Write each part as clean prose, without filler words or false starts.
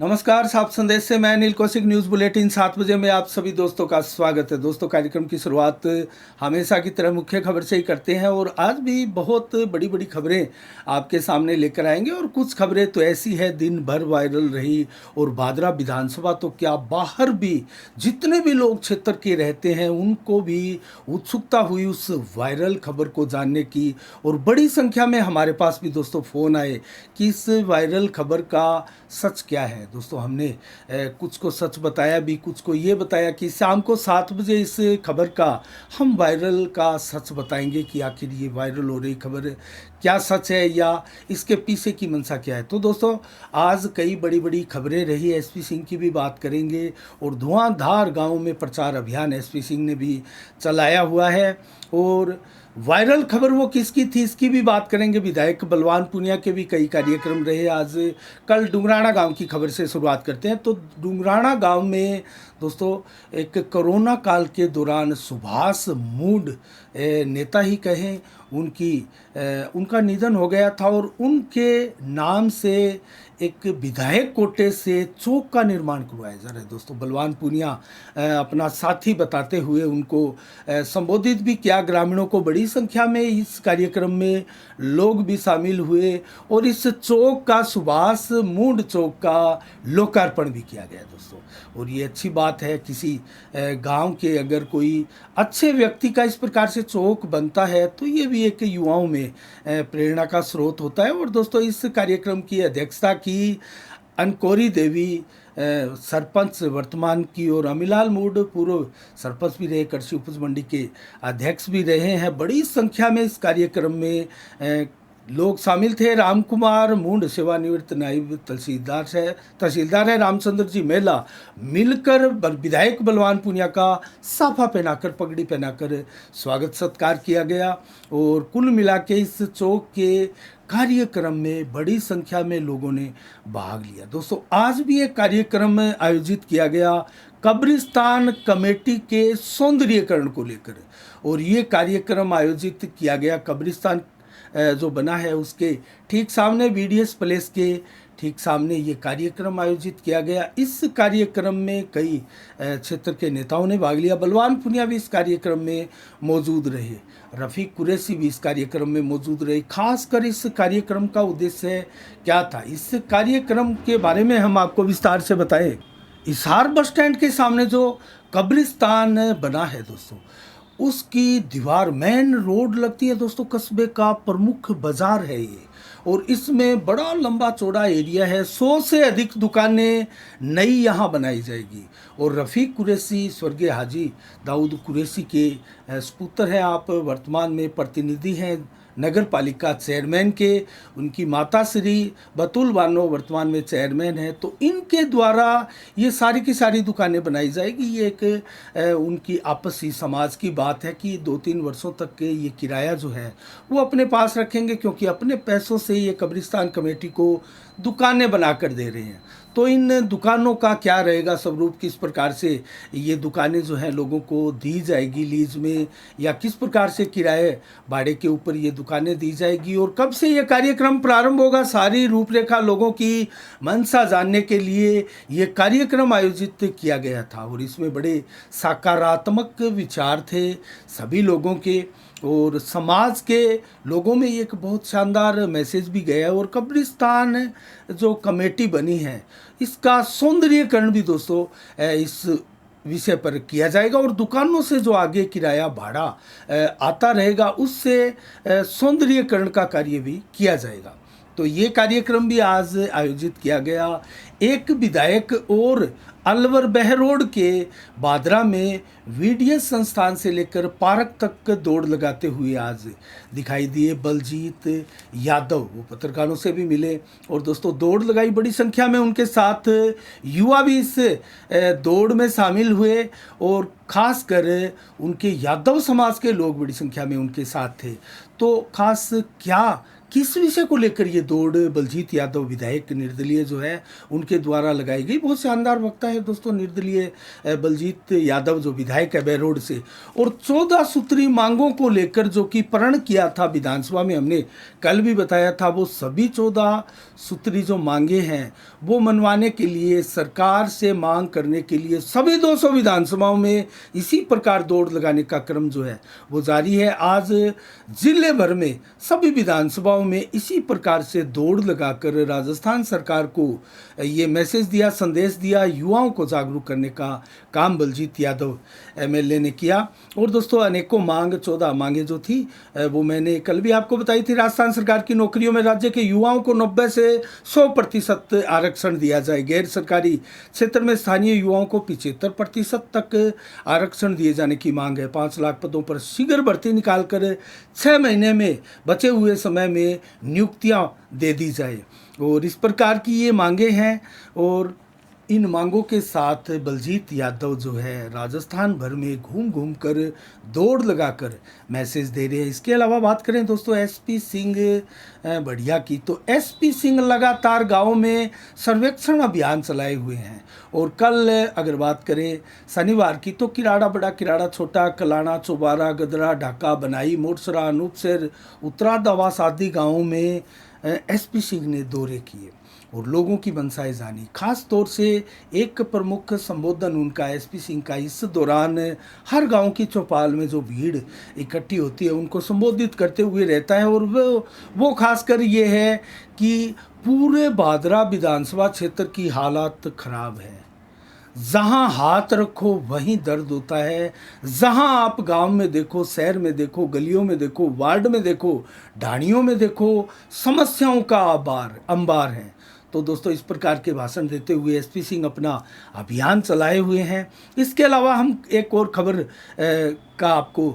नमस्कार, साफ संदेश से मैं अनिल कौशिक। न्यूज़ बुलेटिन 7 बजे में आप सभी दोस्तों का स्वागत है। दोस्तों, कार्यक्रम की शुरुआत हमेशा की तरह मुख्य खबर से ही करते हैं और आज भी बहुत बड़ी बड़ी खबरें आपके सामने लेकर आएंगे। और कुछ खबरें तो ऐसी है दिन भर वायरल रही और भादरा विधानसभा तो क्या बाहर भी जितने भी लोग क्षेत्र के रहते हैं उनको भी उत्सुकता हुई उस वायरल खबर को जानने की। और बड़ी संख्या में हमारे पास भी दोस्तों फ़ोन आए कि इस वायरल खबर का सच क्या है। दोस्तों, हमने कुछ को सच बताया भी, कुछ को ये बताया कि शाम को 7 बजे इस खबर का हम वायरल का सच बताएंगे कि आखिर ये वायरल हो रही खबर क्या सच है या इसके पीछे की मंशा क्या है। तो दोस्तों, आज कई बड़ी बड़ी खबरें रही। एसपी सिंह की भी बात करेंगे और धुआंधार गांव में प्रचार अभियान एसपी सिंह ने भी चलाया हुआ है। और वायरल खबर वो किसकी थी इसकी भी बात करेंगे। विधायक बलवान पूनिया के भी कई कार्यक्रम रहे। आज कल डुंगराना गांव की खबर से शुरुआत करते हैं। तो डुंगराना गांव में दोस्तों एक कोरोना काल के दौरान सुभाष मूड नेता ही कहें, उनका निधन हो गया था और उनके नाम से एक विधायक कोटे से चौक का निर्माण करवाया जा रहा है। दोस्तों, बलवान पूनिया अपना साथी बताते हुए उनको संबोधित भी किया। ग्रामीणों को बड़ी संख्या में इस कार्यक्रम में लोग भी शामिल हुए और इस चौक का, सुभाष मूड चौक का लोकार्पण भी किया गया दोस्तों। और ये अच्छी बात है, किसी गांव के अगर कोई अच्छे व्यक्ति का इस प्रकार से चौक बनता है तो ये भी एक युवाओं में प्रेरणा का स्रोत होता है। और दोस्तों, इस कार्यक्रम की अध्यक्षता की अनकोरी देवी सरपंच वर्तमान की और अमिलाल मूड पूर्व सरपंच भी रहे, कृषि उपज मंडी के अध्यक्ष भी रहे हैं। बड़ी संख्या में इस कार्यक्रम में लोग शामिल थे। राम कुमार मूड सेवानिवृत्त नायब तहसीलदार है रामचंद्र जी मेला मिलकर विधायक बलवान पूनिया का साफा पहनाकर, पगड़ी पहनाकर स्वागत सत्कार किया गया। और कुल मिला के इस चौक के कार्यक्रम में बड़ी संख्या में लोगों ने भाग लिया। दोस्तों, आज भी एक कार्यक्रम आयोजित किया गया कब्रिस्तान कमेटी के सौंदर्यीकरण को लेकर। और ये कार्यक्रम आयोजित किया गया कब्रिस्तान जो बना है उसके ठीक सामने, बीडीएस प्लेस के ठीक सामने ये कार्यक्रम आयोजित किया गया। इस कार्यक्रम में कई क्षेत्र के नेताओं ने भाग लिया। बलवान पूनिया भी इस कार्यक्रम में मौजूद रहे, रफ़ीक कुरैशी भी इस कार्यक्रम में मौजूद रहे। खासकर इस कार्यक्रम का उद्देश्य क्या था, इस कार्यक्रम के बारे में हम आपको विस्तार से बताएं। हिसार बस स्टैंड के सामने जो कब्रिस्तान बना है दोस्तों, उसकी दीवार मेन रोड लगती है दोस्तों। कस्बे का प्रमुख बाजार है ये और इसमें बड़ा लंबा चौड़ा एरिया है। 100 से अधिक दुकानें नई यहाँ बनाई जाएगी। और रफ़ीक कुरैशी स्वर्गीय हाजी दाऊद कुरैशी के सपुत्र हैं। आप वर्तमान में प्रतिनिधि हैं नगर पालिका चेयरमैन के। उनकी माता श्री बतुल बानो वर्तमान में चेयरमैन है। तो इनके द्वारा ये सारी की सारी दुकानें बनाई जाएगी। ये एक उनकी आपसी समाज की बात है कि 2-3 वर्षों तक के ये किराया जो है वो अपने पास रखेंगे, क्योंकि अपने पैसों से ये कब्रिस्तान कमेटी को दुकानें बना कर दे रहे हैं। तो इन दुकानों का क्या रहेगा स्वरूप, किस प्रकार से ये दुकानें जो हैं लोगों को दी जाएगी लीज में, या किस प्रकार से किराए भाड़े के ऊपर ये दुकानें दी जाएगी और कब से ये कार्यक्रम प्रारंभ होगा, सारी रूपरेखा लोगों की मंशा जानने के लिए ये कार्यक्रम आयोजित किया गया था। और इसमें बड़े सकारात्मक विचार थे सभी लोगों के और समाज के लोगों में एक बहुत शानदार मैसेज भी गया। और कब्रिस्तान जो कमेटी बनी है इसका सौंदर्यीकरण भी दोस्तों इस विषय पर किया जाएगा। और दुकानों से जो आगे किराया भाड़ा आता रहेगा उससे सौंदर्यीकरण का कार्य भी किया जाएगा। तो ये कार्यक्रम भी आज आयोजित किया गया। एक विधायक और अलवर बहरोड के बादरा में वीडीएस संस्थान से लेकर पार्क तक दौड़ लगाते हुए आज दिखाई दिए बलजीत यादव। वो पत्रकारों से भी मिले और दोस्तों दौड़ लगाई। बड़ी संख्या में उनके साथ युवा भी इस दौड़ में शामिल हुए और खासकर उनके यादव समाज के लोग बड़ी संख्या में उनके साथ थे। तो खास क्या किस विषय को लेकर ये दौड़ बलजीत यादव विधायक निर्दलीय जो है उनके द्वारा लगाई गई। बहुत शानदार वक्ता है दोस्तों निर्दलीय बलजीत यादव जो विधायक है बेरोड से, और 14 सूत्री मांगों को लेकर जो कि प्रण किया था विधानसभा में, हमने कल भी बताया था, वो सभी 14 सूत्री जो मांगे हैं वो मनवाने के लिए, सरकार से मांग करने के लिए सभी 200 विधानसभाओं में इसी प्रकार दौड़ लगाने का क्रम जो है वो जारी है। आज जिले भर में सभी विधानसभाओं में इसी प्रकार से दौड़ लगाकर राजस्थान सरकार को ये मैसेज दिया, संदेश दिया, युवाओं को जागरूक करने का काम बलजीत यादव एमएलए ने किया। और दोस्तों अनेकों मांग 14 मांगे जो थी वो मैंने कल भी आपको बताई थी। राजस्थान सरकार की नौकरियों में राज्य के युवाओं को 90 से 100% आरक्षण दिया जाए। गैर सरकारी क्षेत्र में स्थानीय युवाओं को 75% तक आरक्षण दिए जाने की मांग है। 5 लाख पदों पर शीघ्र भर्ती निकालकर 6 महीने में बचे हुए समय में नियुक्तियां दे दी जाए। और इस प्रकार की ये मांगे हैं, और इन मांगों के साथ बलजीत यादव जो है राजस्थान भर में घूम घूम कर दौड़ लगाकर मैसेज दे रहे हैं। इसके अलावा बात करें दोस्तों एसपी सिंह बढ़िया की, तो एसपी सिंह लगातार गाँव में सर्वेक्षण अभियान चलाए हुए हैं। और कल अगर बात करें शनिवार की, तो किराड़ा बड़ा, किराड़ा छोटा, कलाना, चौबारा, गदरा, ढाका, बनाई, मोटसरा, अनूपसर, उत्तरा, दवास आदि गाँवों में एसपी सिंह ने दौरे किए और लोगों की मनसाएं जानी। खास तौर से एक प्रमुख संबोधन उनका एसपी सिंह का इस दौरान हर गांव की चौपाल में जो भीड़ इकट्ठी होती है उनको संबोधित करते हुए रहता है। और वो खासकर ये है कि पूरे भादरा विधानसभा क्षेत्र की हालत खराब है। जहाँ हाथ रखो वहीं दर्द होता है। जहाँ आप गांव में देखो, शहर में देखो, गलियों में देखो, वार्ड में देखो, ढाणियों में देखो, समस्याओं का अंबार है। तो दोस्तों इस प्रकार के भाषण देते हुए एसपी सिंह अपना अभियान चलाए हुए हैं। इसके अलावा हम एक और खबर का आपको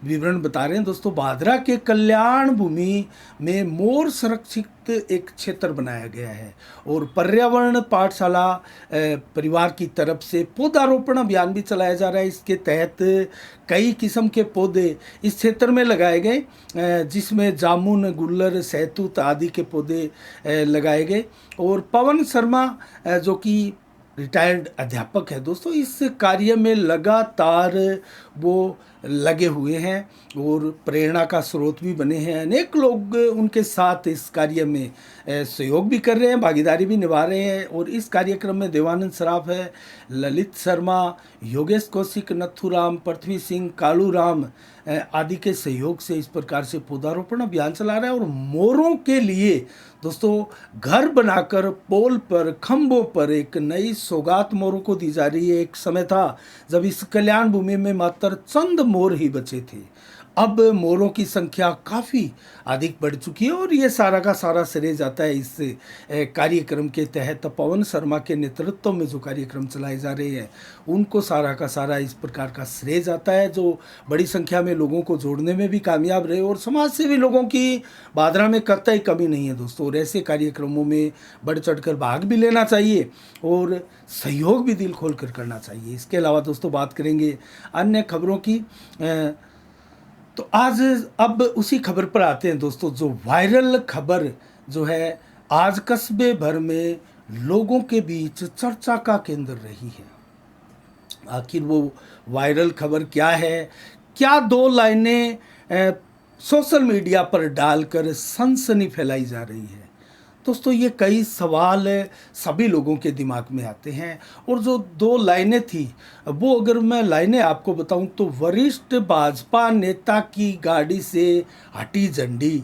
विवरण बता रहे हैं दोस्तों। भादरा के कल्याण भूमि में मोर संरक्षित एक क्षेत्र बनाया गया है और पर्यावरण पाठशाला परिवार की तरफ से पौधारोपण अभियान भी चलाया जा रहा है। इसके तहत कई किस्म के पौधे इस क्षेत्र में लगाए गए, जिसमें जामुन, गुल्लर, सहतूत आदि के पौधे लगाए गए। और पवन शर्मा जो कि रिटायर्ड अध्यापक है दोस्तों, इस कार्य में लगातार वो लगे हुए हैं और प्रेरणा का स्रोत भी बने हैं। अनेक लोग उनके साथ इस कार्य में सहयोग भी कर रहे हैं, भागीदारी भी निभा रहे हैं। और इस कार्यक्रम में देवानंद सराफ है, ललित शर्मा, योगेश कौशिक, नथुराम, पृथ्वी सिंह, कालू राम आदि के सहयोग से इस प्रकार से पौधारोपण अभियान चला रहा है। और मोरों के लिए दोस्तों घर बनाकर पोल पर, खंभों पर एक नई सौगात मोरों को दी जा रही है। एक समय था जब इस कल्याण भूमि में मात्र चंद मोर ही बचे थे, अब मोरों की संख्या काफ़ी अधिक बढ़ चुकी है। और ये सारा का सारा श्रेय जाता है इस कार्यक्रम के तहत पवन शर्मा के नेतृत्व में जो कार्यक्रम चलाए जा रहे हैं उनको सारा का सारा इस प्रकार का श्रेय जाता है, जो बड़ी संख्या में लोगों को जोड़ने में भी कामयाब रहे। और समाज सेवी लोगों की भादरा में कतई कमी नहीं है दोस्तों, और ऐसे कार्यक्रमों में बढ़ चढ़कर भाग भी लेना चाहिए और सहयोग भी दिल खोल कर करना चाहिए। इसके अलावा दोस्तों बात करेंगे अन्य खबरों की, तो आज अब उसी खबर पर आते हैं दोस्तों, जो वायरल खबर जो है आज कस्बे भर में लोगों के बीच चर्चा का केंद्र रही है। आखिर वो वायरल खबर क्या है? क्या 2 लाइनें सोशल मीडिया पर डालकर सनसनी फैलाई जा रही है? दोस्तों ये कई सवाल सभी लोगों के दिमाग में आते हैं। और जो 2 लाइनें थी वो अगर मैं लाइनें आपको बताऊं तो, वरिष्ठ भाजपा नेता की गाड़ी से हटी झंडी,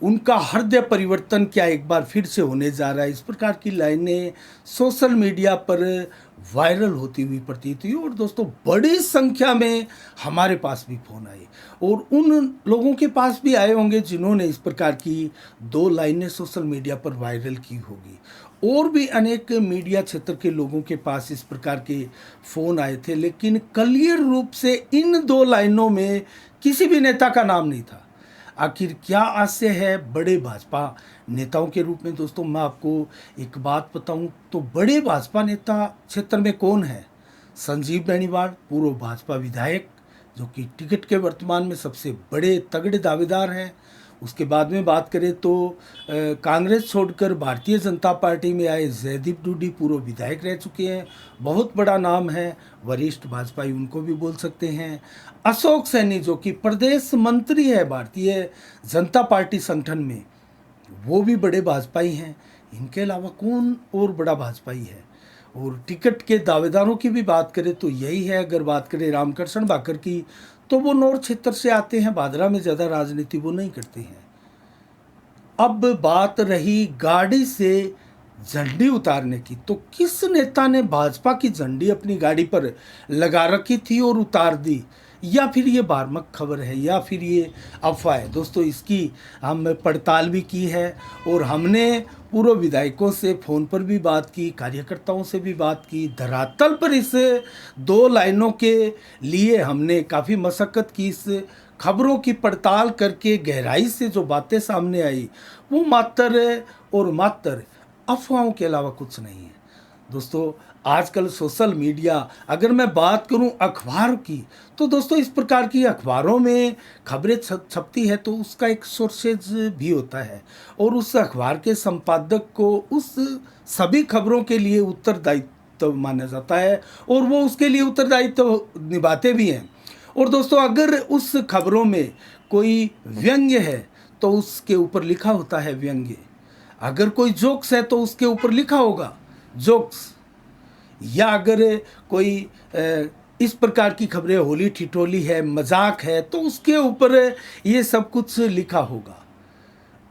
उनका हृदय परिवर्तन क्या एक बार फिर से होने जा रहा है, इस प्रकार की लाइनें सोशल मीडिया पर वायरल होती हुई प्रतीत हुई। और दोस्तों बड़ी संख्या में हमारे पास भी फ़ोन आए और उन लोगों के पास भी आए होंगे जिन्होंने इस प्रकार की 2 लाइनें सोशल मीडिया पर वायरल की होगी। और भी अनेक मीडिया क्षेत्र के लोगों के पास इस प्रकार के फ़ोन आए थे, लेकिन क्लियर रूप से इन 2 लाइनों में किसी भी नेता का नाम नहीं था। आखिर क्या आशय है बड़े भाजपा नेताओं के रूप में? दोस्तों मैं आपको एक बात बताऊं तो बड़े भाजपा नेता क्षेत्र में कौन है? संजीव बेनीवाल, पूर्व भाजपा विधायक, जो कि टिकट के वर्तमान में सबसे बड़े तगड़े दावेदार हैं। उसके बाद में बात करें तो कांग्रेस छोड़कर भारतीय जनता पार्टी में आए जयदीप डूडी पूर्व विधायक रह चुके हैं, बहुत बड़ा नाम है, वरिष्ठ भाजपाई उनको भी बोल सकते हैं। अशोक सैनी जो कि प्रदेश मंत्री है भारतीय जनता पार्टी संगठन में, वो भी बड़े भाजपाई हैं। इनके अलावा कौन और बड़ा भाजपाई है? और टिकट के दावेदारों की भी बात करें तो यही है। अगर बात करें रामकृष्ण भाकर की तो वो नौर क्षेत्र से आते हैं, भादरा में ज़्यादा राजनीति वो नहीं करते हैं। अब बात रही गाड़ी से झंडी उतारने की, तो किस नेता ने भाजपा की झंडी अपनी गाड़ी पर लगा रखी थी और उतार दी, या फिर ये बार्मक खबर है या फिर ये अफवाह है? दोस्तों इसकी हम पड़ताल भी की है और हमने पूर्व विधायकों से फ़ोन पर भी बात की, कार्यकर्ताओं से भी बात की। धरातल पर इस 2 लाइनों के लिए हमने काफ़ी मशक्क़त की। इस खबरों की पड़ताल करके गहराई से जो बातें सामने आई वो मात्र और मात्र अफवाहों के अलावा कुछ नहीं है। दोस्तों आजकल सोशल मीडिया, अगर मैं बात करूं अखबार की, तो दोस्तों इस प्रकार की अखबारों में खबरें छपती है तो उसका एक सोर्सेज भी होता है और उस अखबार के संपादक को उस सभी खबरों के लिए उत्तरदायित्व माना जाता है और वो उसके लिए उत्तरदायित्व निभाते भी हैं। और दोस्तों अगर उस खबरों में कोई व्यंग्य है तो उसके ऊपर लिखा होता है व्यंग्य, अगर कोई जोक्स है तो उसके ऊपर लिखा होगा जोक्स, या अगर कोई इस प्रकार की खबरें होली ठिठोली है, मजाक है, तो उसके ऊपर ये सब कुछ लिखा होगा।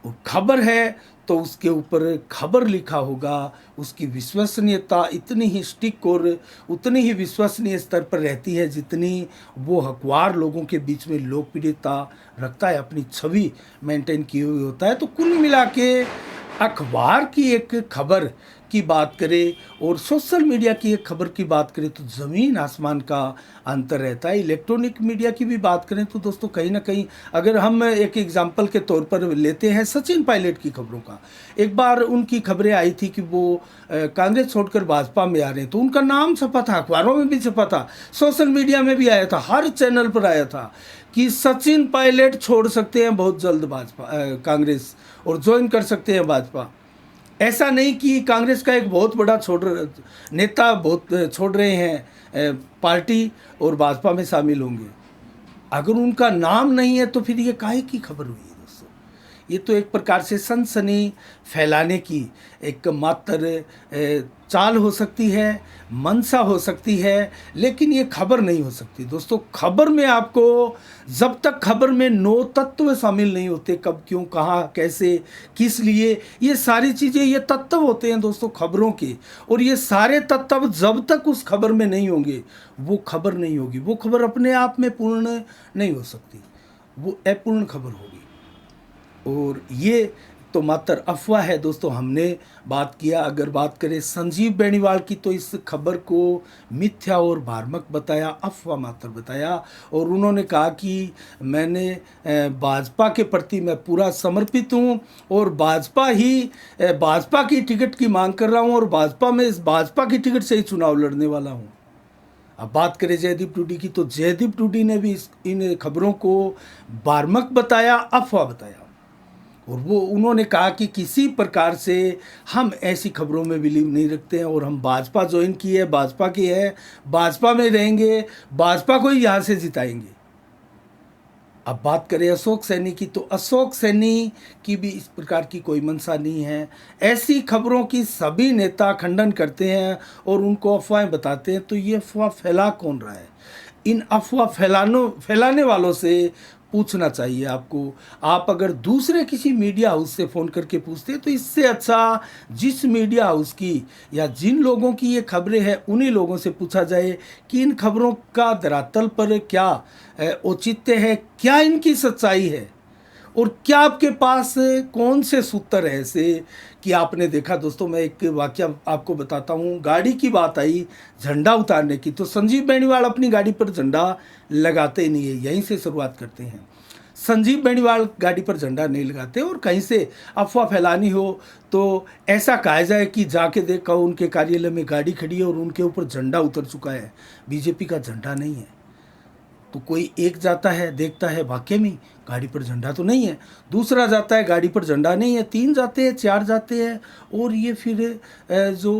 और खबर है तो उसके ऊपर खबर लिखा होगा। उसकी विश्वसनीयता इतनी ही स्टिक और उतनी ही विश्वसनीय स्तर पर रहती है जितनी वो अखबार लोगों के बीच में लोकप्रियता रखता है, अपनी छवि मेंटेन किए हुए होता है। तो कुल मिला के अखबार की एक खबर की बात करें और सोशल मीडिया की एक खबर की बात करें तो ज़मीन आसमान का अंतर रहता है। इलेक्ट्रॉनिक मीडिया की भी बात करें तो दोस्तों कहीं ना कहीं, अगर हम एक एग्जांपल के तौर पर लेते हैं सचिन पायलट की खबरों का, एक बार उनकी खबरें आई थी कि वो कांग्रेस छोड़कर भाजपा में आ रहे हैं, तो उनका नाम छपा था, अखबारों में भी छपा था, सोशल मीडिया में भी आया था, हर चैनल पर आया था कि सचिन पायलट छोड़ सकते हैं बहुत जल्द भाजपा कांग्रेस और ज्वाइन कर सकते हैं भाजपा। ऐसा नहीं कि कांग्रेस का एक बहुत बड़ा नेता छोड़ रहे हैं पार्टी और भाजपा में शामिल होंगे। अगर उनका नाम नहीं है तो फिर ये काहे की खबर हुई है दोस्तों? ये तो एक प्रकार से सनसनी फैलाने की एक मात्र चाल हो सकती है, मंशा हो सकती है, लेकिन ये खबर नहीं हो सकती। दोस्तों खबर में आपको, जब तक खबर में 9 तत्व शामिल नहीं होते, कब, क्यों, कहाँ, कैसे, किस लिए, ये सारी चीज़ें, ये तत्व होते हैं दोस्तों खबरों के, और ये सारे तत्व जब तक उस खबर में नहीं होंगे वो खबर नहीं होगी। वो खबर अपने आप में पूर्ण नहीं हो सकती, वो अपूर्ण खबर होगी। और ये तो मात्र अफवाह है दोस्तों। हमने बात किया, अगर बात करें संजीव बेनीवाल की, तो इस खबर को मिथ्या और भ्रामक बताया, अफवाह मात्र बताया, और उन्होंने कहा कि मैंने भाजपा के प्रति मैं पूरा समर्पित हूं और भाजपा की टिकट की मांग कर रहा हूं और भाजपा की टिकट से ही चुनाव लड़ने वाला हूं। अब बात करें जयदीप टूडी की, तो जयदीप टूडी ने भी इन खबरों को भ्रामक बताया, अफवाह बताया, और वो उन्होंने कहा कि किसी प्रकार से हम ऐसी खबरों में बिलीव नहीं रखते हैं और हम भाजपा ज्वाइन की है, भाजपा की है, भाजपा में रहेंगे, भाजपा को ही यहाँ से जिताएंगे। अब बात करें अशोक सैनी की, तो अशोक सैनी की भी इस प्रकार की कोई मंशा नहीं है। ऐसी खबरों की सभी नेता खंडन करते हैं और उनको अफवाहें बताते हैं। तो ये अफवाह फैला कौन रहा है? इन अफवाह फैलाने वालों से पूछना चाहिए आपको। आप अगर दूसरे किसी मीडिया हाउस से फ़ोन करके पूछते हैं तो इससे अच्छा जिस मीडिया हाउस की या जिन लोगों की ये खबरें हैं उन्हीं लोगों से पूछा जाए कि इन खबरों का धरातल पर क्या औचित्य है, क्या इनकी सच्चाई है, और क्या आपके पास कौन से सूत्र है ऐसे कि आपने देखा। दोस्तों मैं एक वाकया आपको बताता हूँ। गाड़ी की बात आई झंडा उतारने की, तो संजीव बेनीवाल अपनी गाड़ी पर झंडा लगाते ही नहीं है, यहीं से शुरुआत करते हैं। संजीव बेनीवाल गाड़ी पर झंडा नहीं लगाते, और कहीं से अफवाह फैलानी हो तो ऐसा कहा जाए कि जाके देखा उनके कार्यालय में गाड़ी खड़ी है और उनके ऊपर झंडा उतर चुका है, बीजेपी का झंडा नहीं है। तो कोई एक जाता है, देखता है वाकई में गाड़ी पर झंडा तो नहीं है, दूसरा जाता है गाड़ी पर झंडा नहीं है, 3 जाते हैं, 4 जाते हैं, और ये फिर जो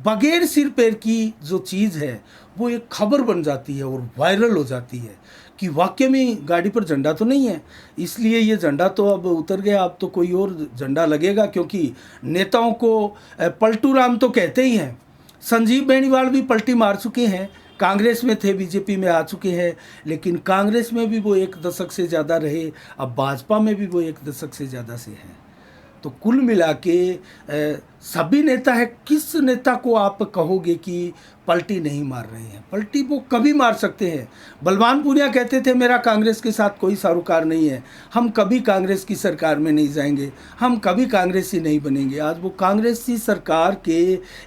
बगैर सिर पैर की जो चीज़ है वो एक खबर बन जाती है और वायरल हो जाती है कि वाकई में गाड़ी पर झंडा तो नहीं है। इसलिए ये झंडा तो अब उतर गया, अब तो कोई और झंडा लगेगा, क्योंकि नेताओं को पलटू राम तो कहते ही हैं। संजीव बेनीवाल भी पलटी मार चुके हैं, कांग्रेस में थे, बीजेपी में आ चुके हैं, लेकिन कांग्रेस में भी वो 1 दशक से ज़्यादा रहे, अब भाजपा में भी वो 1 दशक से ज़्यादा से हैं। तो कुल मिला के सभी नेता है, किस नेता को आप कहोगे कि पलटी नहीं मार रहे हैं? पलटी वो कभी मार सकते हैं। बलवान पूनिया कहते थे मेरा कांग्रेस के साथ कोई सरोकार नहीं है, हम कभी कांग्रेस की सरकार में नहीं जाएंगे, हम कभी कांग्रेसी नहीं बनेंगे। आज वो कांग्रेसी सरकार के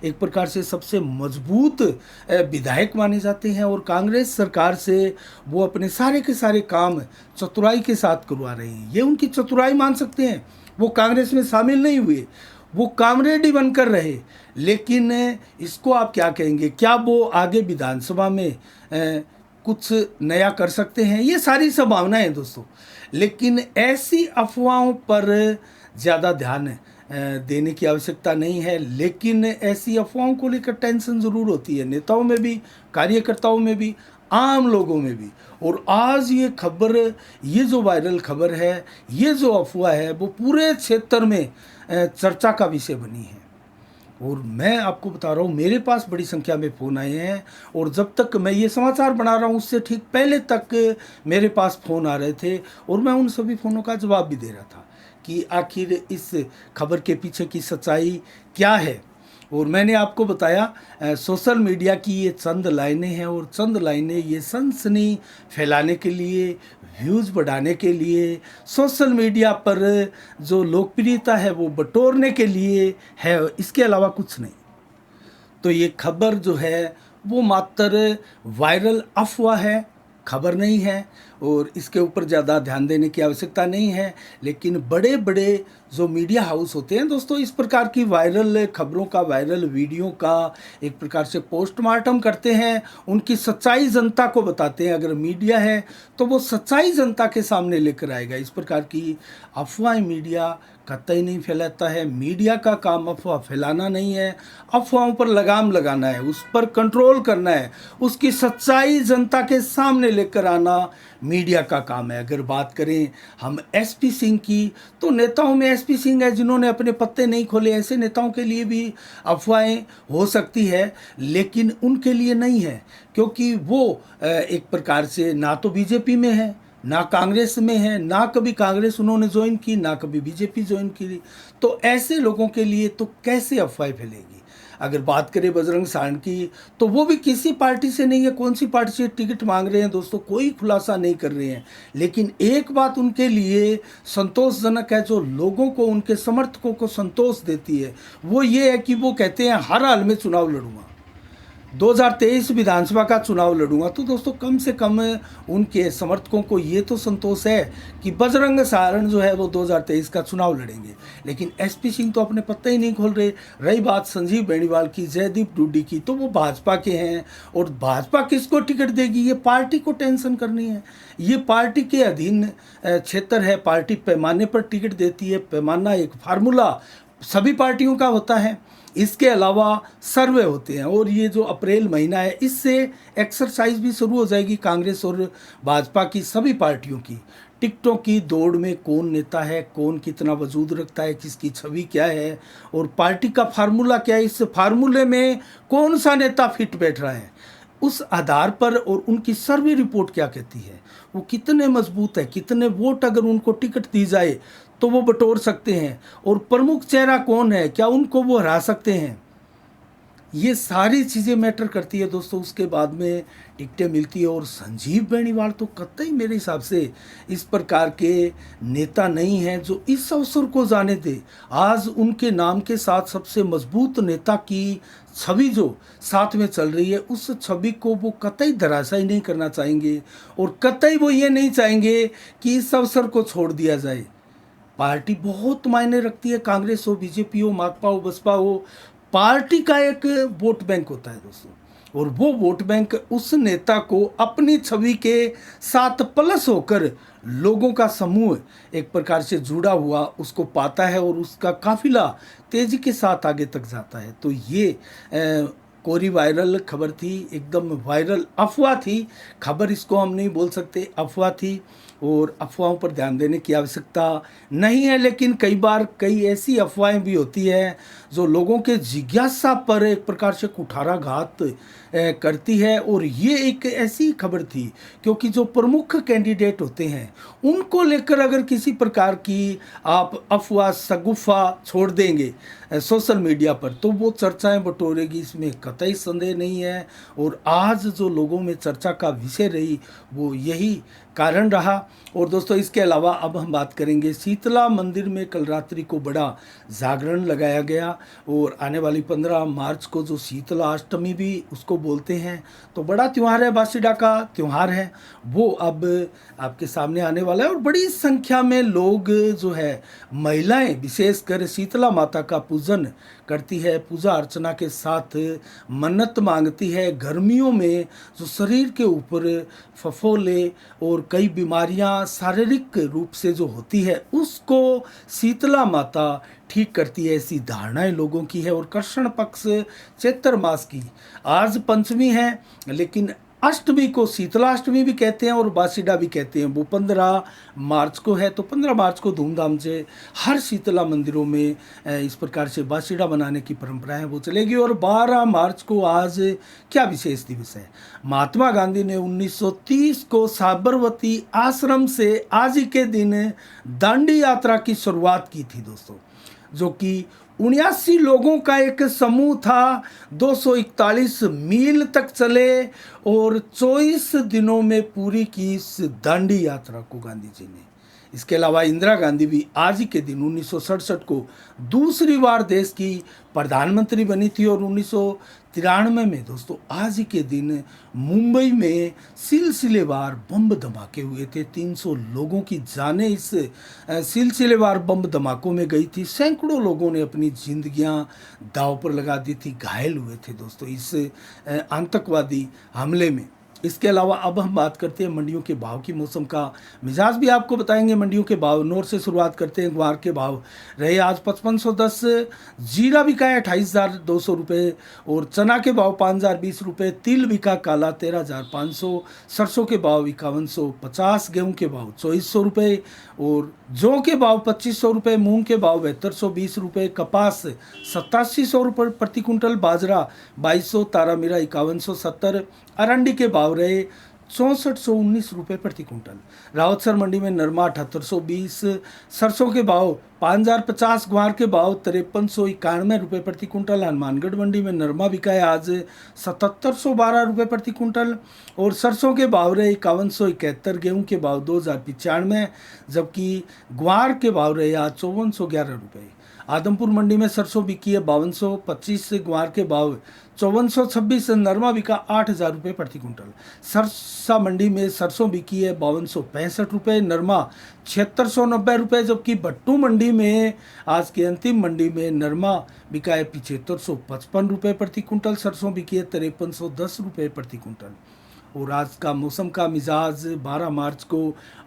एक प्रकार से सबसे मजबूत विधायक माने जाते हैं, और कांग्रेस सरकार से वो अपने सारे के सारे काम चतुराई के साथ करवा रहे हैं। ये उनकी चतुराई मान सकते हैं। वो कांग्रेस में शामिल नहीं हुए, वो कामरेडी बनकर रहे, लेकिन इसको आप क्या कहेंगे? क्या वो आगे विधानसभा में कुछ नया कर सकते हैं? ये सारी संभावनाएं हैं दोस्तों, लेकिन ऐसी अफवाहों पर ज़्यादा ध्यान देने की आवश्यकता नहीं है। लेकिन ऐसी अफवाहों को लेकर टेंशन ज़रूर होती है, नेताओं में भी, कार्यकर्ताओं में भी, आम लोगों में भी। और आज ये खबर, ये जो वायरल खबर है, ये जो अफवाह है, वो पूरे क्षेत्र में चर्चा का विषय बनी है। और मैं आपको बता रहा हूँ, मेरे पास बड़ी संख्या में फ़ोन आए हैं, और जब तक मैं ये समाचार बना रहा हूँ उससे ठीक पहले तक मेरे पास फ़ोन आ रहे थे, और मैं उन सभी फ़ोनों का जवाब भी दे रहा था कि आखिर इस खबर के पीछे की सच्चाई क्या है। और मैंने आपको बताया सोशल मीडिया की ये चंद लाइनें हैं, और चंद लाइनें ये सनसनी फैलाने के लिए, व्यूज़ बढ़ाने के लिए, सोशल मीडिया पर जो लोकप्रियता है वो बटोरने के लिए है, इसके अलावा कुछ नहीं। तो ये खबर जो है वो मात्र वायरल अफवाह है, खबर नहीं है, और इसके ऊपर ज़्यादा ध्यान देने की आवश्यकता नहीं है। लेकिन बड़े बड़े जो मीडिया हाउस होते हैं दोस्तों, इस प्रकार की वायरल खबरों का, वायरल वीडियो का एक प्रकार से पोस्टमार्टम करते हैं, उनकी सच्चाई जनता को बताते हैं। अगर मीडिया है तो वो सच्चाई जनता के सामने लेकर आएगा। इस प्रकार की अफवाहें मीडिया कतई नहीं फैलाता है। मीडिया का काम अफवाह फैलाना नहीं है, अफवाहों पर लगाम लगाना है, उस पर कंट्रोल करना है, उसकी सच्चाई जनता के सामने लेकर आना मीडिया का काम है। अगर बात करें हम एसपी सिंह की, तो नेताओं में एसपी सिंह है जिन्होंने अपने पत्ते नहीं खोले। ऐसे नेताओं के लिए भी अफवाहें हो सकती है, लेकिन उनके लिए नहीं है, क्योंकि वो एक प्रकार से ना तो बीजेपी में है, ना कांग्रेस में है, ना कभी कांग्रेस उन्होंने ज्वाइन की, ना कभी बीजेपी ज्वाइन की। तो ऐसे लोगों के लिए तो कैसे अफवाह फैलेगी? अगर बात करें बजरंग सारण की, तो वो भी किसी पार्टी से नहीं है। कौन सी पार्टी से टिकट मांग रहे हैं दोस्तों, कोई खुलासा नहीं कर रहे हैं। लेकिन एक बात उनके लिए संतोषजनक है, जो लोगों को, उनके समर्थकों को संतोष देती है, वो ये है कि वो कहते हैं हर हाल में चुनाव लड़ूंगा, 2023 विधानसभा का चुनाव लड़ूंगा। तो दोस्तों कम से कम उनके समर्थकों को ये तो संतोष है कि बजरंग सारण जो है वो 2023 का चुनाव लड़ेंगे। लेकिन एसपी सिंह तो अपने पत्ते ही नहीं खोल रहे। रही बात संजीव बेनीवाल की, जयदीप डूडी की, तो वो भाजपा के हैं, और भाजपा किसको टिकट देगी ये पार्टी को टेंशन करनी है। ये पार्टी के अधीन क्षेत्र है, पार्टी पैमाने पर टिकट देती है। पैमाना एक फार्मूला सभी पार्टियों का होता है। इसके अलावा सर्वे होते हैं, और ये जो अप्रैल महीना है, इससे एक्सरसाइज भी शुरू हो जाएगी कांग्रेस और भाजपा की सभी पार्टियों की। टिकटों की दौड़ में कौन नेता है, कौन कितना वजूद रखता है, किसकी छवि क्या है, और पार्टी का फार्मूला क्या है, इस फार्मूले में कौन सा नेता फिट बैठ रहा है, उस आधार पर, और उनकी सर्वे रिपोर्ट क्या कहती है, वो कितने मजबूत है, कितने वोट अगर उनको टिकट दी जाए तो वो बटोर सकते हैं, और प्रमुख चेहरा कौन है, क्या उनको वो हरा सकते हैं। ये सारी चीज़ें मैटर करती है दोस्तों। उसके बाद में टिकटें मिलती है। और संजीव बेनीवाल तो कतई मेरे हिसाब से इस प्रकार के नेता नहीं हैं जो इस अवसर को जाने दे। आज उनके नाम के साथ सबसे मजबूत नेता की छवि जो साथ में चल रही है, उस छवि को वो कतई धराशायी नहीं करना चाहेंगे, और कतई वो ये नहीं चाहेंगे कि इस अवसर को छोड़ दिया जाए। पार्टी बहुत मायने रखती है, कांग्रेस हो, बीजेपी हो, माकपा हो, बसपा हो। पार्टी का एक वोट बैंक होता है दोस्तों, और वो वोट बैंक उस नेता को अपनी छवि के साथ प्लस होकर लोगों का समूह एक प्रकार से जुड़ा हुआ उसको पाता है और उसका काफिला तेजी के साथ आगे तक जाता है। तो ये कोरी वायरल खबर थी, एकदम वायरल अफवाह थी। खबर इसको हम नहीं बोल सकते, अफवाह थी और अफवाहों पर ध्यान देने की आवश्यकता नहीं है। लेकिन कई बार कई ऐसी अफवाहें भी होती है जो लोगों के जिज्ञासा पर एक प्रकार से कुठाराघात करती है। और ये एक ऐसी खबर थी क्योंकि जो प्रमुख कैंडिडेट होते हैं उनको लेकर अगर किसी प्रकार की आप अफवाह शगुफा छोड़ देंगे सोशल मीडिया पर तो वो चर्चाएं बटोरेगी, इसमें कतई संदेह नहीं है। और आज जो लोगों में चर्चा का विषय रही वो यही कारण रहा। और दोस्तों इसके अलावा अब हम बात करेंगे शीतला मंदिर में कल रात्रि को बड़ा जागरण लगाया गया और आने वाली 15 मार्च को जो शीतला अष्टमी भी उसको बोलते हैं, तो बड़ा त्यौहार है, बासीडा का त्यौहार है, वो अब आपके सामने आने वाला है। और बड़ी संख्या में लोग जो है महिलाएं विशेषकर शीतला माता का पूजन करती है, पूजा अर्चना के साथ मन्नत मांगती है। गर्मियों में जो शरीर के ऊपर फफोले और कई बीमारियां शारीरिक रूप से जो होती है उसको शीतला माता ठीक करती है, ऐसी धारणाएं लोगों की है। और कृष्ण पक्ष चैत्र मास की आज पंचमी है, लेकिन अष्टमी को शीतला अष्टमी भी कहते हैं और बासीडा भी कहते हैं, वो 15 मार्च को है। तो 15 मार्च को धूमधाम से हर शीतला मंदिरों में इस प्रकार से बासीडा मनाने की परंपरा है वो चलेगी। और 12 मार्च को आज क्या विशेष दिवस है? महात्मा गांधी ने 1930 को साबरमती आश्रम से आज ही के दिन दांडी यात्रा की शुरुआत की थी दोस्तों, जो कि 79 लोगों का एक समूह था, 241 मील तक चले और 24 दिनों में पूरी की इस दांडी यात्रा को गांधी जी ने। इसके अलावा इंदिरा गांधी भी आज ही के दिन 1967 को दूसरी बार देश की प्रधानमंत्री बनी थी। और 1993 में दोस्तों आज ही के दिन मुंबई में सिलसिलेवार बम धमाके हुए थे, 300 लोगों की जानें इस सिलसिलेवार बम धमाकों में गई थी, सैकड़ों लोगों ने अपनी जिंदगियां दांव पर लगा दी थी, घायल हुए थे दोस्तों इस आतंकवादी हमले में। इसके अलावा अब हम बात करते हैं मंडियों के भाव की, मौसम का मिजाज भी आपको बताएंगे। मंडियों के भाव नोर से शुरुआत करते हैं। ग्वार के भाव रहे आज 5510, जीरा बिका है 28,200 रुपये और चना के भाव 5,020 रुपये, तिल बिका काला 13,500, सरसों के भाव 5150, गेहूं के भाव 2400 रुपये और जौ के भाव 2500 रुपये, मूंग के भाव 7220 रुपये, कपास 8700 रुपये प्रति कुंटल, बाजरा 2200, तारा मीरा 5170, अरंडी के भाव रहे 6419 रुपये प्रति कुंटल। रावतसर मंडी में नरमा 7820, सरसों के भाव 5050, ग्वार के भाव 5391 रुपये प्रति कुंटल। हनुमानगढ़ मंडी में नरमा बिका है आज 7712 रुपये प्रति कुंटल और सरसों के भाव रहे 5171, गेहूं के भाव 2095, जबकि ग्वार के भाव रहे आज 5411 रुपये। आदमपुर मंडी में सरसों बिकी है 5225, ग्वार के भाव 5426, नरमा बिका 8,000 रुपये प्रति कुंटल। सरसा मंडी में सरसों बिकी है 5265 रुपये, नरमा 7690 रुपये, जबकि भट्टू मंडी में आज की अंतिम मंडी में नरमा बिका है 7555 रुपये प्रति कुंटल, सरसों बिकी है 5310 रुपये प्रति कुंटल। और आज का मौसम का मिजाज 12 मार्च को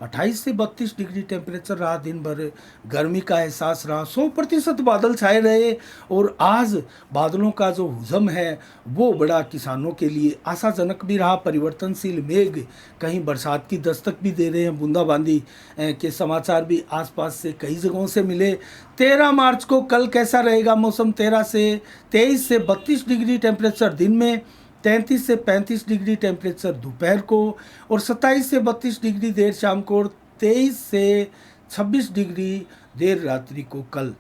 28 से 32 डिग्री टेम्परेचर रहा, दिन भर गर्मी का एहसास रहा, 100% बादल छाए रहे। और आज बादलों का जो हुजम है वो बड़ा किसानों के लिए आशाजनक भी रहा। परिवर्तनशील मेघ कहीं बरसात की दस्तक भी दे रहे हैं, बूंदाबांदी के समाचार भी आसपास से कई जगहों से मिले। 13 मार्च को कल कैसा रहेगा मौसम? 23 से 32 डिग्री टेम्परेचर दिन में, 33 से 35 डिग्री टेम्परेचर दोपहर को और 27 से 32 डिग्री देर शाम को और 23 से 26 डिग्री देर रात्रि को कल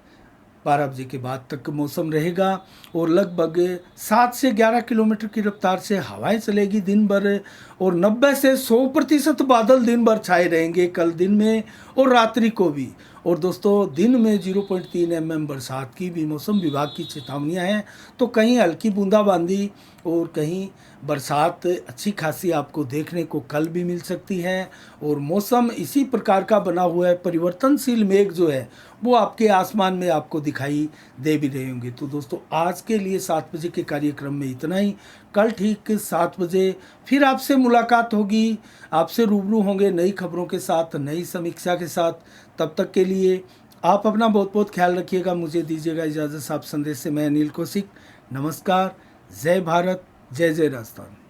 12 बजे के बाद तक मौसम रहेगा। और लगभग 7 से 11 किलोमीटर की रफ्तार से हवाएं चलेगी दिन भर और 90 से 100% बादल दिन भर छाए रहेंगे कल दिन में और रात्रि को भी। और दोस्तों दिन में 0.3 mm बरसात की भी मौसम विभाग की चेतावनियां हैं, तो कहीं हल्की बूंदाबांदी और कहीं बरसात अच्छी खासी आपको देखने को कल भी मिल सकती है। और मौसम इसी प्रकार का बना हुआ है, परिवर्तनशील मेघ जो है वो आपके आसमान में आपको दिखाई दे भी रहे होंगे। तो दोस्तों आज के लिए 7 बजे के कार्यक्रम में इतना ही। कल ठीक 7 बजे फिर आपसे मुलाकात होगी, आपसे रूबरू होंगे नई खबरों के साथ, नई समीक्षा के साथ। तब तक के लिए आप अपना बहुत बहुत ख्याल रखिएगा। मुझे दीजिएगा इजाज़त। साफ संदेश से मैं अनिल कौशिक। नमस्कार। जय भारत, जय जय राजस्थान।